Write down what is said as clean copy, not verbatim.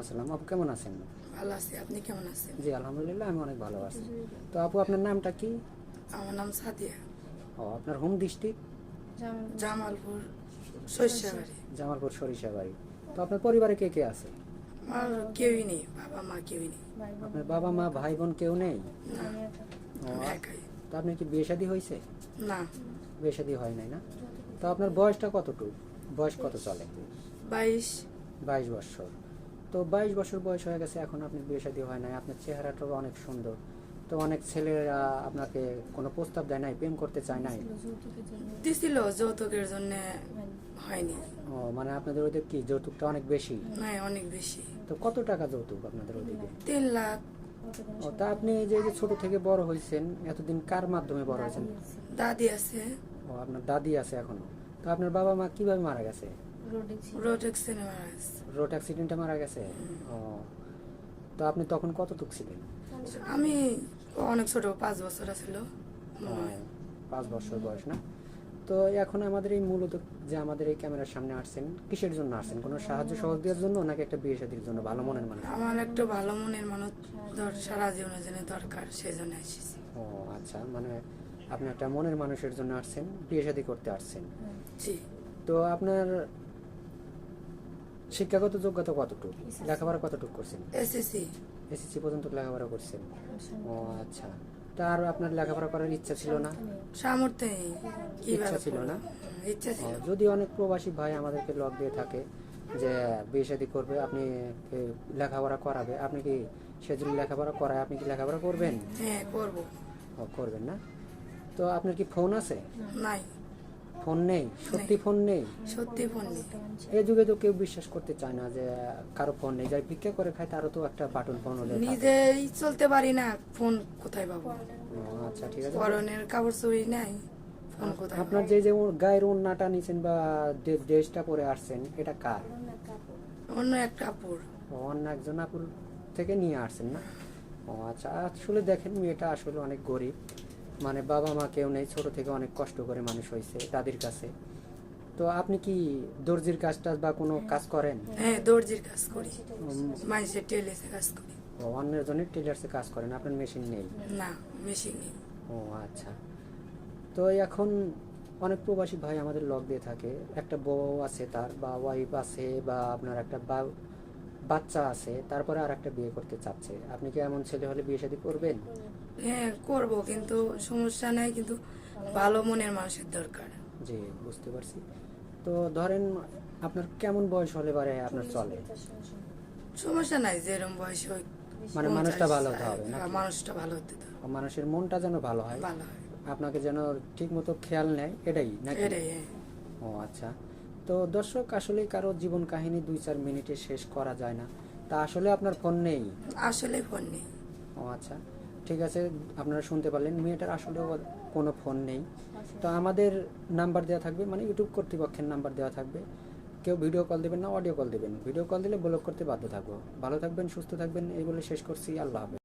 আসসালাম। আপু কেমন আছেন? ভালো আছি, আপনি কেমন আছেন? জি আলহামদুলিল্লাহ, আমি অনেক ভালো আছি। তো আপু আপনার নামটা কি? আমার নাম সাদিয়া। ও, আপনার হোম ডিস্ট্রিক্ট? জামালপুর শস্যবাড়ি। জামালপুর সরিষাবাড়ি। তো আপনার পরিবারে কে কে আছে? আমার কেউই নেই, বাবা মা কেউই নেই। আপনার বাবা মা ভাই বোন কেউ নেই? না, ও, আমি একাই। তো আপনার কি বিয়ে শাদী হয়েছে? না, বিয়ে শাদী হয় নাই না? তো আপনার বয়সটা কতটুকু? বয়স কত চলে? 22। 22 বছর। তো 22 বছর বয়স হয়ে গেছে, এখন আপনি বিয়ে শাদী হয় নাই, আপনার চেহারাটাও অনেক সুন্দর। তো অনেক ছেলেরা আপনাকে কোনো প্রস্তাব দেয় নাই, প্রেম করতে চায় নাই? দিছিল যৌতুকের জন্য, হয়নি। ও, মানে আপনাদের ওইদিকে কি যৌতুকটা অনেক বেশি? না, অনেক বেশি। তো কত টাকা যৌতুক আপনাদের ওইদিকে? 3 লাখ। ও, তা আপনি এই যে ছোট থেকে বড় হয়েছেন, এতদিন কার মাধ্যমে বড় হয়েছেন? দাদি আছে। ও, আপনার দাদি আছে এখনো? তো আপনার বাবা মা কিভাবে মারা গেছে? রোড অ্যাক্সিডেন্টে মারা গেছে। রোড অ্যাক্সিডেন্টে মারা গেছে? ও, তো আপনি তখন কতটুক ছিলেন? আমি অনেক ছোট, 5 বছর ছিল। ও, 5 বছর বয়স না? তো এখন আমাদের এই মূলত যে আমাদের এই ক্যামেরার সামনে আসছেন, কিসের জন্য আসছেন? কোনো সাহায্য সহযোগিতার জন্য নাকি একটা বিয়ে শাদীর জন্য, ভালো মনের মানুষ? আমার একটা ভালো মনের মানুষ সারা জীবনের জন্য দরকার, সেই জন্য এসেছি। ও আচ্ছা, মানে আপনি একটা মনের মানুষের জন্য আসছেন, বিয়ে শাদী করতে আসছেন। জি। তো আপনার শিক্ষাগত যোগ্যতা কতটুকু? লেখাপড়া কতটুকু করছেন? এসেছি। এসএসসি পর্যন্ত লেখাপড়া করছেন? ও আচ্ছা। তা আর আপনার লেখাপড়া করার ইচ্ছা ছিল না? সামর্থ্য নেই। ইচ্ছা ছিল না? ইচ্ছা ছিল। যদি অনেক প্রবাসী ভাই আমাদেরকে লক দিয়ে থাকে যে বিয়ে শাদী করবে, আপনি লেখাপড়া করাবে, আপনি কি সে যদি লেখাপড়া করায় আপনি কি লেখাপড়া করবেন? হ্যাঁ, করব। ও, করবেন না? তো আপনার কি ফোন আছে? নাই। ফোন নেই? সত্যি ফোন নেই? সত্যি ফোন নেই। এই যুগে তো কেউ বিশ্বাস করতে চায় না যে কারো ফোন নেই। যাই ভিক্ষা করে খায় তারও তো একটা বাটন ফোন হলে থাকে। নিজেই চলতে পারি না, ফোন কোথায় পাবো? ও আচ্ছা, ঠিক আছে। পরনের কাপড় চুরি নাই, ফোন কোথায় আপনার পাবো? যে গায়ের ওড়নাটা নিছেন বা ড্রেসটা পরে আসছেন, এটা কার? অন্য এক কাপড়। ও, অন্য একজন আপুর থেকে নিয়ে আসছেন না? ও আচ্ছা। আসলে দেখেন, মেয়েটা আসলে অনেক গরিব, মানে বাবা মা কেউ নেই, ছোট থেকে অনেক কষ্ট করে মানুষ হয়েছে দাদির কাছে। তো আপনি কি দর্জির কাজটা বা কোনো কাজ করেন? হ্যাঁ, দর্জির কাজ করি, উম, মানুষের টেলেসে কাজ করি। ও, অন্যের জন্য টেলার্সে কাজ করেন, আপনার মেশিন নেই? না, মেশিন নেই। ও আচ্ছা। তো এখন অনেক প্রবাসী ভাই আমাদের লগ দিয়ে থাকে, একটা বউ আছে তার, বা ওয়াইফ আছে, বা আপনার একটা বাচ্চা আছে, তারপরে আর একটা বিয়ে করতে চাচ্ছে। আপনি কি এমন ছেলে হলে বিয়ে শাদী করবেন? হ্যাঁ, করব, কিন্তু সমস্যা নাই, কিন্তু ভালো মনের মানুষের দরকার। জি, বুঝতে পারছি। তো ধরেন আপনার কেমন বয়স হলে পারে আপনার চলে? সমস্যা নাই, যেরকম বয়স হোক। মানে মানুষটা ভালো হতে হবে না? মানুষটা ভালো হতে হবে। মানুষের মনটা যেন ভালো হয়, ভালো হয়, আপনাকে যেন ঠিক মতো খেয়াল নেয়, এটাই নাকি? এটাই। হ্যাঁ। ও আচ্ছা। তো দর্শক, আসলে কারো জীবন কাহিনী 2-4 মিনিটে শেষ করা যায় না। তা আসলে আপনার ফোন নেই? আসলে ফোন নেই। ও আচ্ছা, ঠিক আছে। আপনারা শুনতে পারলেন, মেয়েটার আসলেও কোনো ফোন নেই। তো আমাদের নাম্বার দেওয়া থাকবে, মানে ইউটিউব কর্তৃপক্ষের নাম্বার দেওয়া থাকবে। কেউ ভিডিও কল দেবেন না, অডিও কল দেবেন। ভিডিও কল দিলে ব্লক করতে বাধ্য থাকবো। ভালো থাকবেন, সুস্থ থাকবেন, এই বলে শেষ করছি। আল্লাহ হাফেজ।